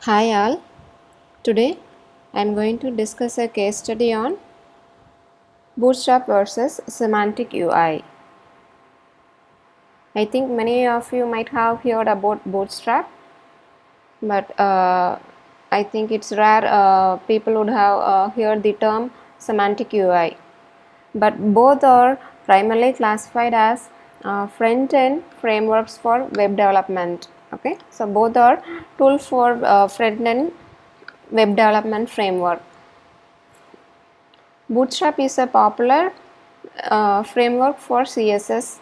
Hi all, today I am going to discuss a case study on Bootstrap versus Semantic UI. I think many of you might have heard about Bootstrap, but I think it's rare people would have heard the term Semantic UI. But both are primarily classified as front-end frameworks for web development. Okay, so both are tools for front-end web development framework. Bootstrap is a popular framework for CSS,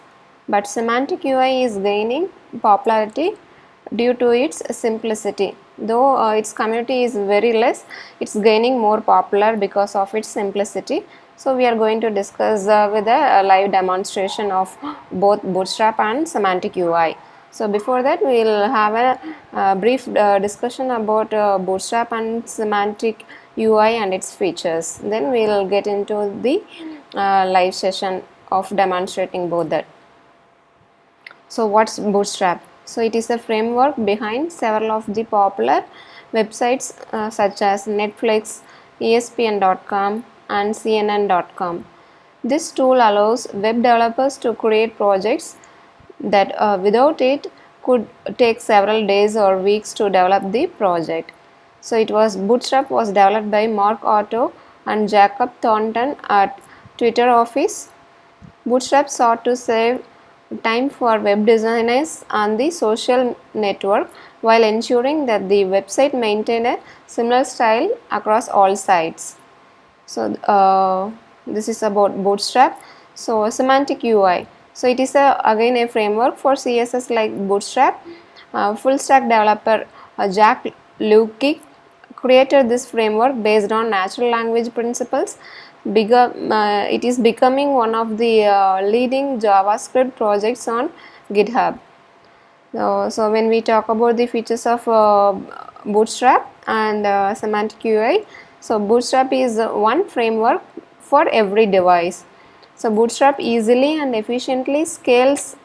but Semantic UI is gaining popularity due to its simplicity. Though its community is very less, it's gaining more popular because of its simplicity. So we are going to discuss with a live demonstration of both Bootstrap and Semantic UI. So before that, we will have a brief discussion about Bootstrap and Semantic UI and its features. Then we will get into the live session of demonstrating both that. So what's Bootstrap? So it is a framework behind several of the popular websites such as Netflix, ESPN.com and CNN.com. This tool allows web developers to create projects that without it could take several days or weeks to develop the project. So it was Bootstrap was developed by Mark Otto and Jacob Thornton at Twitter office. Bootstrap sought to save time for web designers on the social network while ensuring that the website maintained a similar style across all sites. So this is about Bootstrap. So Semantic UI. So it is again a framework for CSS like Bootstrap. Full stack developer Jack Lukic created this framework based on natural language principles. It is becoming one of the leading JavaScript projects on GitHub. So when we talk about the features of Bootstrap and Semantic UI, so Bootstrap is one framework for every device. So Bootstrap easily and efficiently scales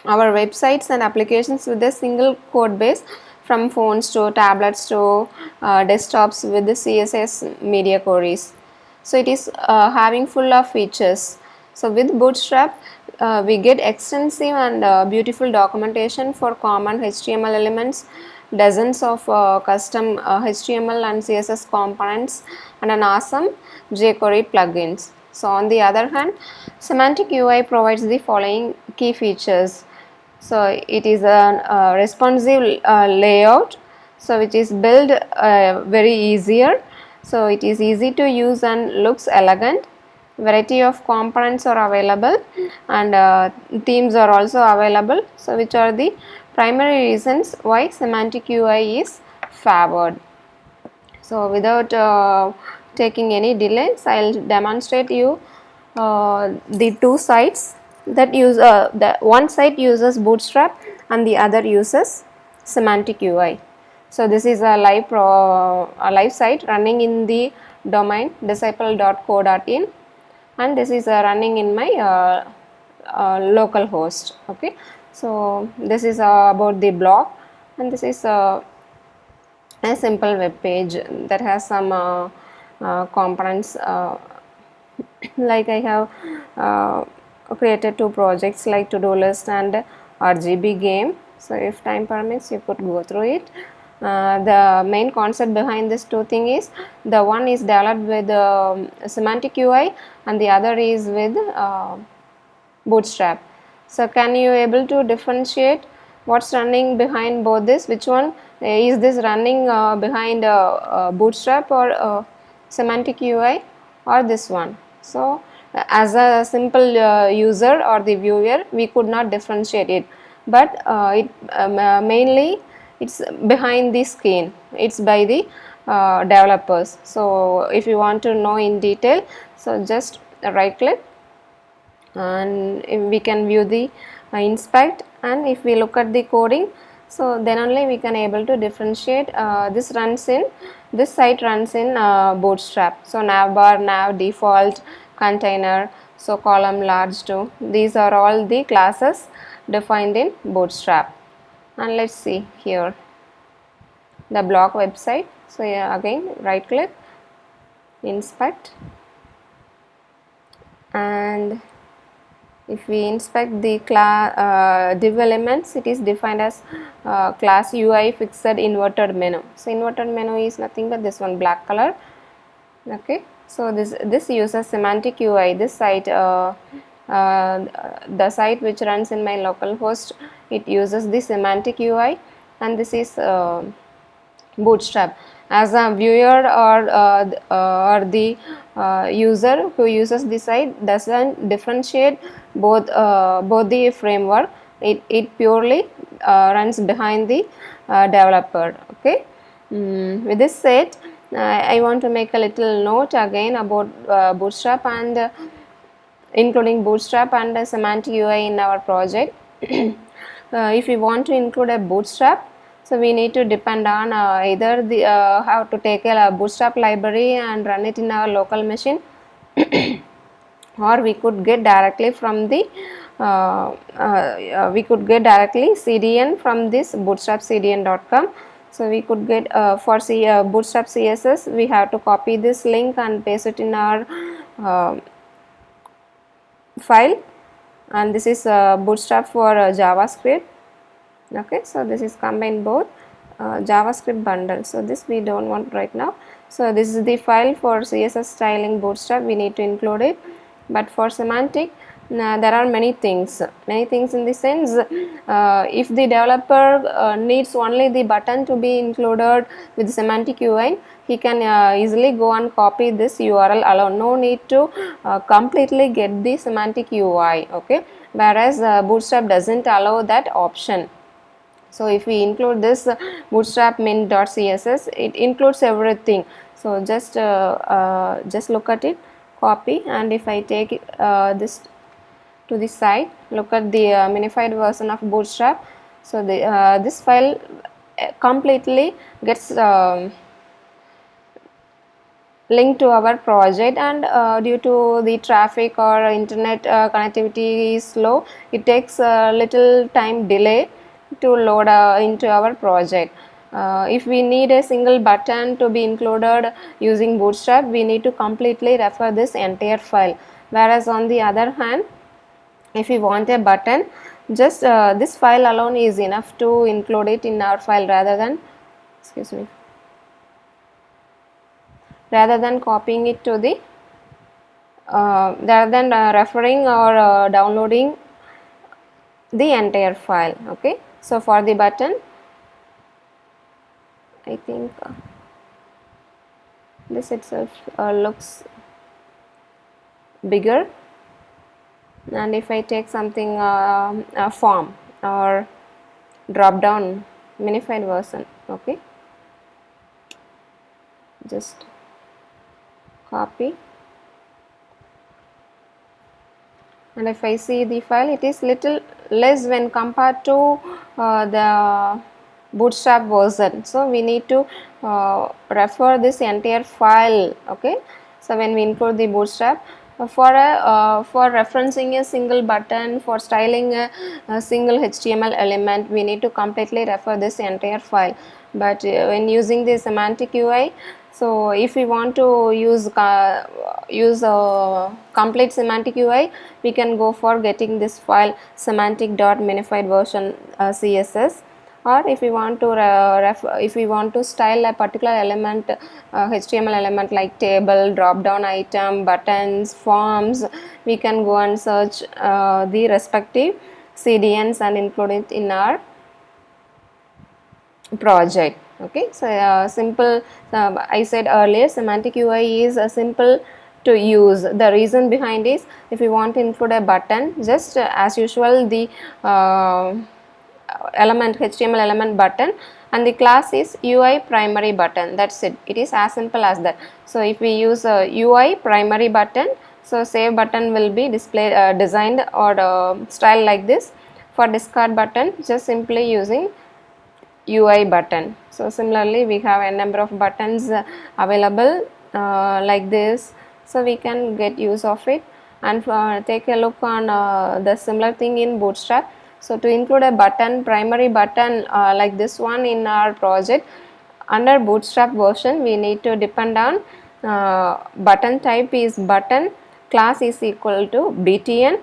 our websites and applications with a single code base, from phones to tablets to desktops with the CSS media queries. So it is having full of features. So with Bootstrap we get extensive and beautiful documentation for common HTML elements, dozens of custom HTML and CSS components, and an awesome jQuery plugins. So on the other hand, Semantic UI provides the following key features. So it is a responsive layout, so which is built very easier. So it is easy to use and looks elegant. Variety of components are available, and themes are also available. So which are the primary reasons why Semantic UI is favored. So without taking any delays, I'll demonstrate you the two sites that use the one site uses Bootstrap and the other uses Semantic UI. So this is a live site running in the domain disciple.co.in, and this is running in my local host. Okay, so this is about the blog, and this is a simple web page that has some components like I have created two projects like to-do list and RGB game. So if time permits, you could go through it. The main concept behind this two thing is, the one is developed with Semantic UI and the other is with Bootstrap. So can you able to differentiate what's running behind both this? Which one is this running behind Bootstrap or Semantic UI, or this one? So as a simple user or the viewer, we could not differentiate it, but mainly it's behind the screen, it's by the developers. So if you want to know in detail, so just right click and we can view the inspect, and if we look at the coding, so then only we can able to differentiate. This site runs in Bootstrap. So navbar, nav, default, container, so column, large to, these are all the classes defined in Bootstrap. And let's see here. the block website. So yeah, again right click, inspect, and if we inspect the class div elements, it is defined as class UI fixed inverted menu. So inverted menu is nothing but this one, black color. Okay, so this uses semantic UI. This site, the site which runs in my local host, it uses the semantic UI, and this is Bootstrap. As a viewer or the user who uses the site doesn't differentiate both the framework. It purely runs behind the developer. Okay. With this said, I want to make a little note again about Bootstrap and including Bootstrap and Semantic UI in our project. If we want to include a Bootstrap, so we need to depend on either the how to take a Bootstrap library and run it in our local machine, or we could get directly from the CDN from this bootstrapcdn.com. So we could get for Bootstrap CSS, we have to copy this link and paste it in our file, and this is Bootstrap for JavaScript. Okay, so this is combined both JavaScript bundle. So this we don't want right now. So this is the file for CSS styling Bootstrap, we need to include it. But for semantic, there are many things in the sense, if the developer needs only the button to be included with semantic UI, he can easily go and copy this URL alone, no need to completely get the semantic UI. Okay, whereas Bootstrap doesn't allow that option. So if we include this bootstrap min.css, it includes everything. So just look at it, copy, and if I take this to the side, look at the minified version of Bootstrap. So the this file completely gets linked to our project, and due to the traffic or internet connectivity is slow, it takes a little time delay to load into our project. If we need a single button to be included using Bootstrap, we need to completely refer this entire file, whereas on the other hand, if we want a button, just this file alone is enough to include it in our file, rather than copying it to the rather than referring or downloading the entire file. Okay, so for the button, I think this itself looks bigger, and if I take something a form or drop down minified version, okay, just copy, and if I see the file, it is little less when compared to the Bootstrap version. So we need to refer this entire file. Okay, so when we include the Bootstrap, for referencing a single button, for styling a single HTML element, we need to completely refer this entire file. But when using the semantic UI, so if we want to use complete semantic UI, we can go for getting this file semantic.minified version CSS. Or if we want to style a particular element, HTML element like table, drop down item, buttons, forms, we can go and search the respective CDNs and include it in our project. Okay, so simple, I said earlier, semantic UI is simple to use. The reason behind is, if you want to include a button, just as usual, the element, HTML element button, and the class is UI primary button. That's it. It is as simple as that. So if we use a UI primary button, so save button will be displayed designed or style like this. For discard button, just simply using UI button. So similarly, we have a number of buttons available like this, so we can get use of it. And take a look on the similar thing in Bootstrap. So to include a button, primary button like this one in our project, under Bootstrap version we need to depend on button type is button, class is equal to btn,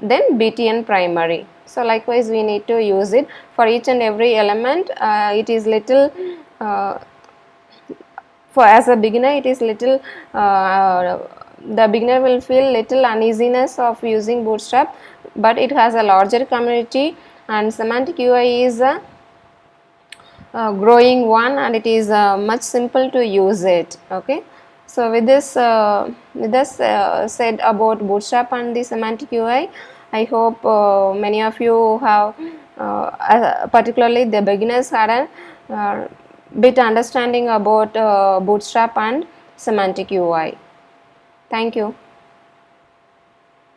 then btn primary. So likewise we need to use it for each and every element. It is little for as a beginner it is little the beginner will feel little uneasiness of using Bootstrap, but it has a larger community and Semantic UI is a growing one and it is much simple to use it. Okay, so with this said about Bootstrap and the Semantic UI, I hope many of you have particularly the beginners had a bit understanding about Bootstrap and Semantic UI. Thank you.